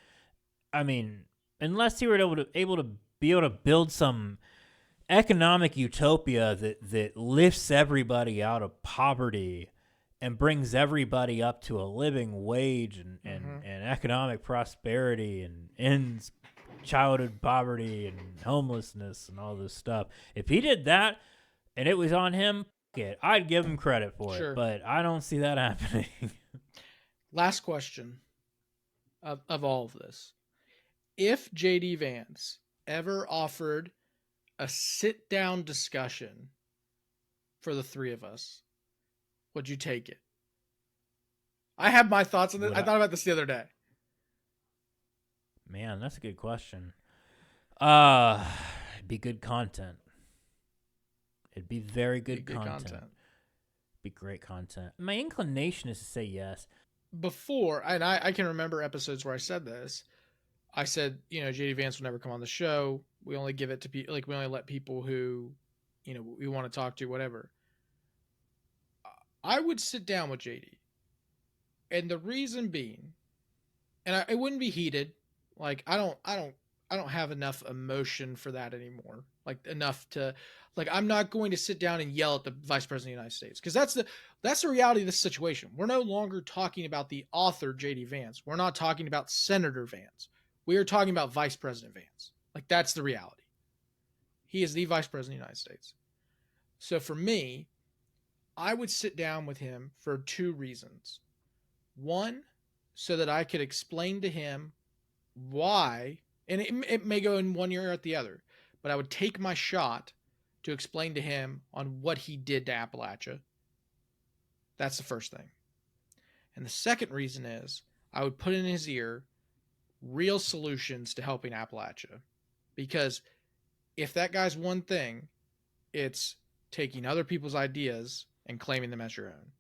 I mean, unless he were able to build some economic utopia that lifts everybody out of poverty and brings everybody up to a living wage and economic prosperity and ends childhood poverty and homelessness and all this stuff. If he did that and it was on him, I'd give him credit for it. But I don't see that happening. Last question of all of this. If J.D. Vance ever offered a sit-down discussion for the three of us, would you take it? I have my thoughts on this. I thought about this the other day. Man, that's a good question. It'd be good content. It'd be very good content. It'd be great content. My inclination is to say yes. Before, and I can remember episodes where I said this. I said, J.D. Vance will never come on the show. We only give it to people, we only let people who, we want to talk to, whatever. I would sit down with J.D. And the reason being, and it wouldn't be heated. Like, I don't have enough emotion for that anymore. Like, enough to, I'm not going to sit down and yell at the Vice President of the United States. Because that's the reality of this situation. We're no longer talking about the author, J.D. Vance. We're not talking about Senator Vance. We are talking about Vice President Vance. That's the reality. He is the Vice President of the United States. So for me, I would sit down with him for two reasons. One, so that I could explain to him why, and it may go in one ear or the other, but I would take my shot to explain to him on what he did to Appalachia. That's the first thing. And the second reason is I would put in his ear real solutions to helping Appalachia. Because if that guy's one thing, it's taking other people's ideas and claiming them as your own.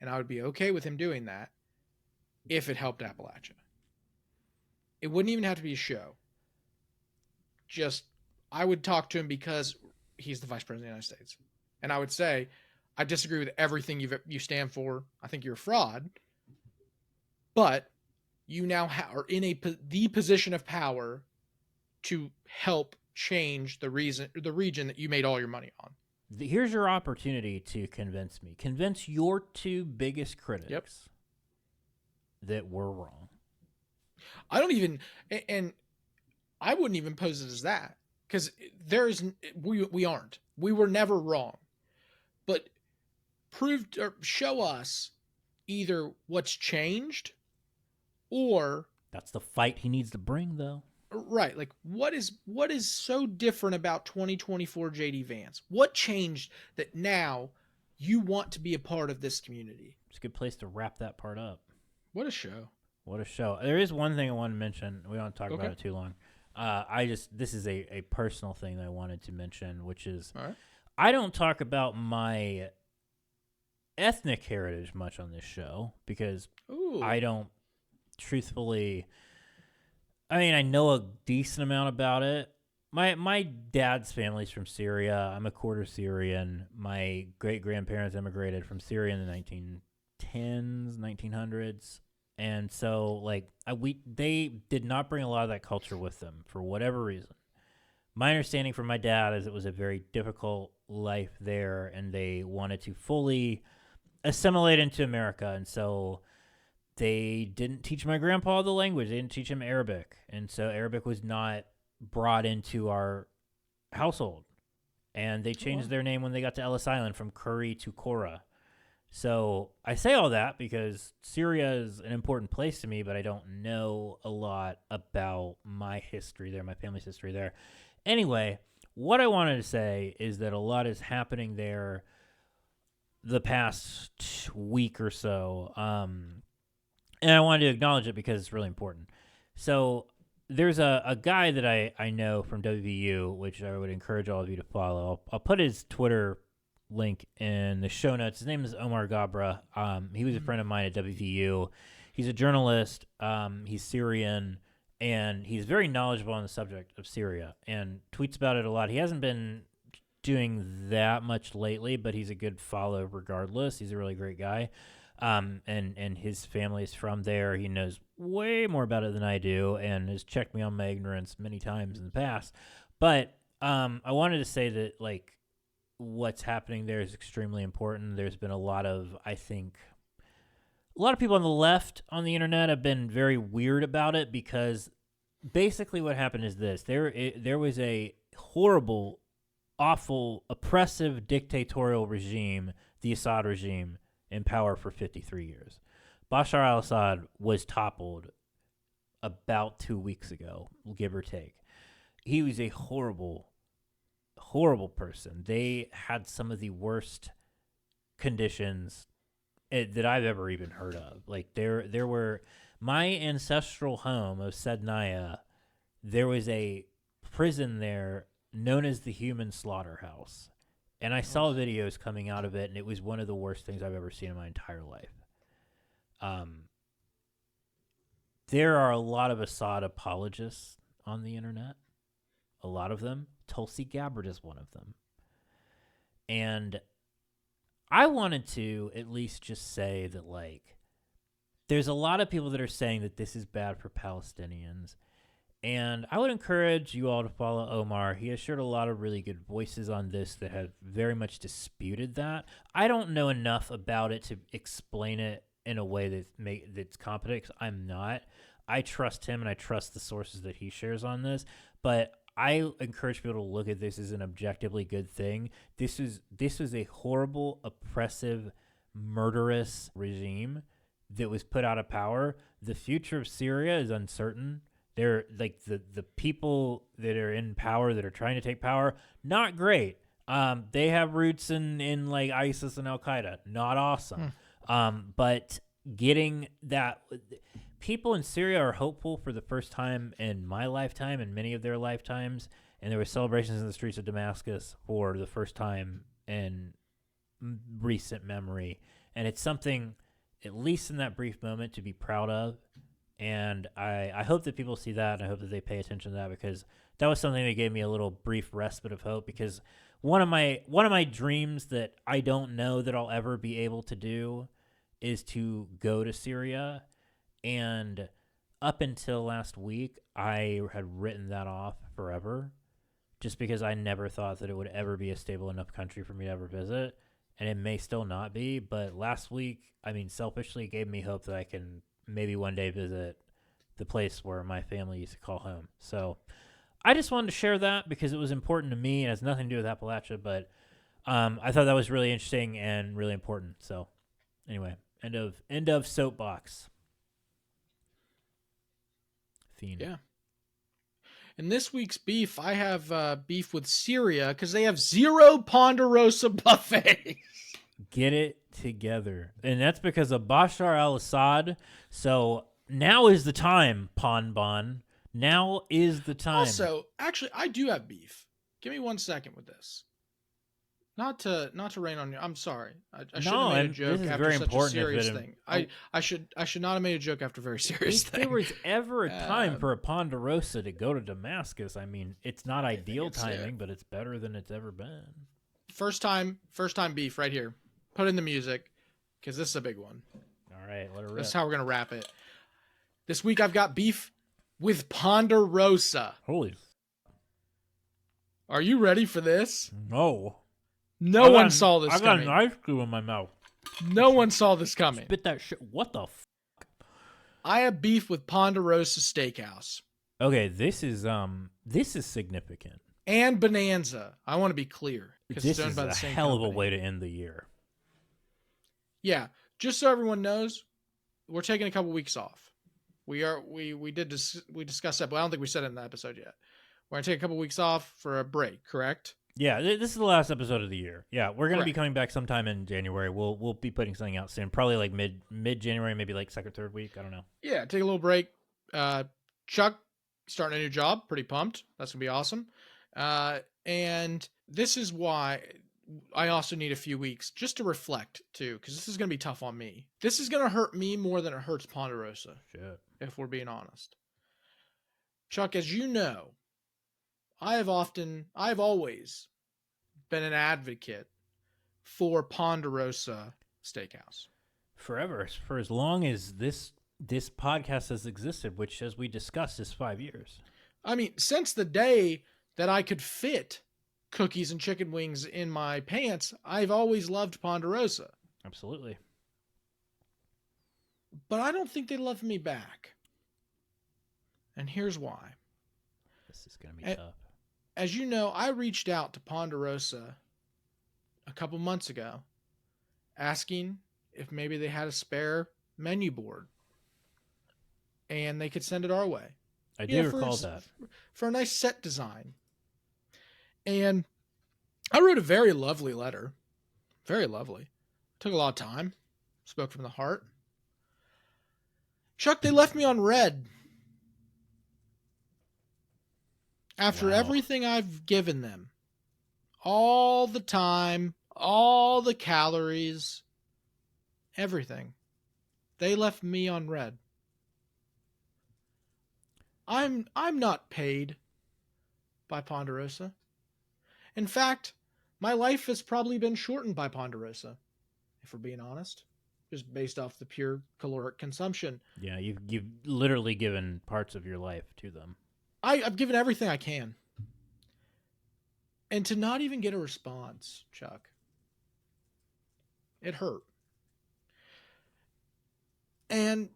And I would be okay with him doing that if it helped Appalachia. It wouldn't even have to be a show. Just, I would talk to him because he's the vice president of the United States. And I would say, I disagree with everything you stand for. I think you're a fraud. But you now are in the position of power to help change the region that you made all your money on. Here's your opportunity to convince me. Convince your two biggest critics that we're wrong. I don't even, and I wouldn't even pose it as that, because we aren't. We were never wrong. But prove or show us either what's changed, or that's the fight he needs to bring, though. Right, like what is so different about 2024 JD Vance? What changed that now you want to be a part of this community? It's a good place to wrap that part up. What a show! What a show! There is one thing I want to mention. We don't talk about it too long. This is a personal thing that I wanted to mention, which is I don't talk about my ethnic heritage much on this show because I don't truthfully. I mean, I know a decent amount about it. My dad's family's from Syria. I'm a quarter Syrian. My great-grandparents immigrated from Syria in the 1910s, 1900s. And so, like, they did not bring a lot of that culture with them for whatever reason. My understanding from my dad is it was a very difficult life there, and they wanted to fully assimilate into America. And so they didn't teach my grandpa the language. They didn't teach him Arabic. And so Arabic was not brought into our household. And they changed their name when they got to Ellis Island from Curry to Corra. So I say all that because Syria is an important place to me, but I don't know a lot about my history there, my family's history there. Anyway, what I wanted to say is that a lot is happening there the past week or so. And I wanted to acknowledge it because it's really important. So there's a guy that I know from WVU, which I would encourage all of you to follow. I'll put his Twitter link in the show notes. His name is Omar Gabra. He was a friend of mine at WVU. He's a journalist. He's Syrian, and he's very knowledgeable on the subject of Syria and tweets about it a lot. He hasn't been doing that much lately, but he's a good follow regardless. He's a really great guy. And his family is from there. He knows way more about it than I do and has checked me on my ignorance many times in the past. But I wanted to say that, like, what's happening there is extremely important. There's been a lot of people on the left on the internet have been very weird about it because basically what happened is this. There was a horrible, awful, oppressive dictatorial regime, the Assad regime, in power for 53 years. Bashar al-Assad was toppled about 2 weeks ago, give or take. He was a horrible, horrible person. They had some of the worst conditions that I've ever even heard of. Like there were my ancestral home of Sednaya. There was a prison there known as the Human Slaughterhouse. And I saw videos coming out of it, and it was one of the worst things I've ever seen in my entire life. There are a lot of Assad apologists on the internet. A lot of them. Tulsi Gabbard is one of them. And I wanted to at least just say that, like, there's a lot of people that are saying that this is bad for Palestinians. And I would encourage you all to follow Omar. He has shared a lot of really good voices on this that have very much disputed that. I don't know enough about it to explain it in a way that's competent, 'cause I'm not. I trust him and I trust the sources that he shares on this. But I encourage people to look at this as an objectively good thing. This was a horrible, oppressive, murderous regime that was put out of power. The future of Syria is uncertain. They're like the people that are in power that are trying to take power, not great. They have roots in like ISIS and Al Qaeda, not awesome. But getting that, people in Syria are hopeful for the first time in my lifetime and many of their lifetimes. And there were celebrations in the streets of Damascus for the first time in recent memory. And it's something, at least in that brief moment, to be proud of. And I hope that people see that, and I hope that they pay attention to that, because that was something that gave me a little brief respite of hope. Because one of my dreams that I don't know that I'll ever be able to do is to go to Syria. And up until last week, I had written that off forever, just because I never thought that it would ever be a stable enough country for me to ever visit. And it may still not be, but last week, I mean, selfishly gave me hope that I can maybe one day visit the place where my family used to call home. So I just wanted to share that because it was important to me. It has nothing to do with Appalachia, but I thought that was really interesting and really important. So anyway, end of soapbox. Fiend. Yeah. In this week's beef, I have beef with Syria because they have 0 Ponderosa buffets. Get it together. And that's because of Bashar al-Assad. So now is the time, Bon. Now is the time. Also, actually, I do have beef. Give me 1 second with this. Not to rain on you. I'm sorry. I should have made a joke after such a serious thing. I should not have made a joke after a very serious thing. If there was ever a time for a Ponderosa to go to Damascus, I mean, it's not ideal timing, but it's better than it's ever been. First time beef right here. Put in the music, because this is a big one. All right, let it rip. This is how we're going to wrap it. This week I've got beef with Ponderosa. Holy. Are you ready for this? No. No one saw this coming. I got an ice cube in my mouth. No one saw this coming. Spit that shit. What the f***? I have beef with Ponderosa Steakhouse. Okay, this is significant. And Bonanza. I want to be clear. This is a hell of a way to end the year. Yeah, just so everyone knows, we're taking a couple weeks off. We discussed that, but I don't think we said it in the episode yet. We're gonna take a couple weeks off for a break, correct? Yeah, this is the last episode of the year. Yeah, we're gonna be coming back sometime in January. We'll be putting something out soon, probably like mid January, maybe like second, third week. I don't know. Yeah, take a little break. Chuck starting a new job, pretty pumped. That's gonna be awesome. And this is why I also need a few weeks just to reflect too, because this is going to be tough on me. This is going to hurt me more than it hurts Ponderosa. Shit. If we're being honest. Chuck, as you know, I've always been an advocate for Ponderosa Steakhouse. Forever, for as long as this podcast has existed, which, as we discussed, is 5 years. I mean, since the day that I could fit cookies and chicken wings in my pants, I've always loved Ponderosa. Absolutely. But I don't think they love me back. And here's why. This is going to be tough. As you know, I reached out to Ponderosa a couple months ago asking if maybe they had a spare menu board and they could send it our way. I do recall that. For a nice set design. And I wrote a very lovely letter. Very lovely. Took a lot of time. Spoke from the heart. Chuck, they left me on red. After everything I've given them. All the time. All the calories. Everything. They left me on red. I'm not paid by Ponderosa. In fact, my life has probably been shortened by Ponderosa, if we're being honest, just based off the pure caloric consumption. Yeah, you've literally given parts of your life to them. I've given everything I can. And to not even get a response, Chuck, it hurt. And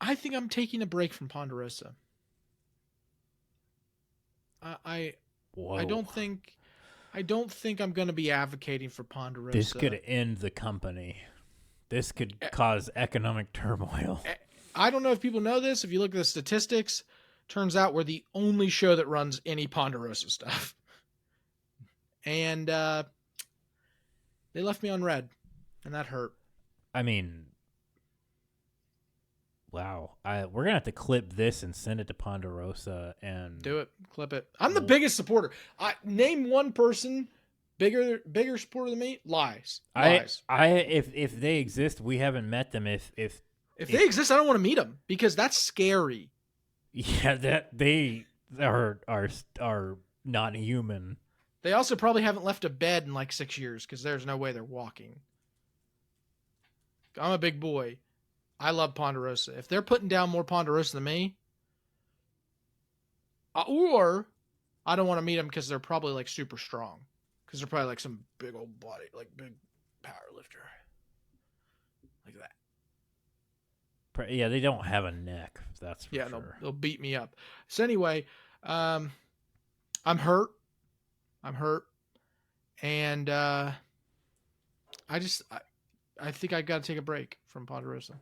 I think I'm taking a break from Ponderosa. I don't think I'm going to be advocating for Ponderosa. This could end the company. This could cause economic turmoil. I don't know if people know this. If you look at the statistics, turns out we're the only show that runs any Ponderosa stuff. And they left me on red, and that hurt. I mean, wow. We're going to have to clip this and send it to Ponderosa and do it. Clip it. I'm the biggest supporter. Name one person bigger supporter than me. Lies. If they exist, we haven't met them. If If they exist, I don't want to meet them because that's scary. Yeah, that they are not human. They also probably haven't left a bed in like 6 years because there's no way they're walking. I'm a big boy. I love Ponderosa. If they're putting down more Ponderosa than me, or I don't want to meet them because they're probably like super strong. Because they're probably like some big old body, like big power lifter. Like that. Yeah, they don't have a neck. That's for Yeah, sure. they'll beat me up. So anyway, I'm hurt. I'm hurt. And I think I got to take a break from Ponderosa.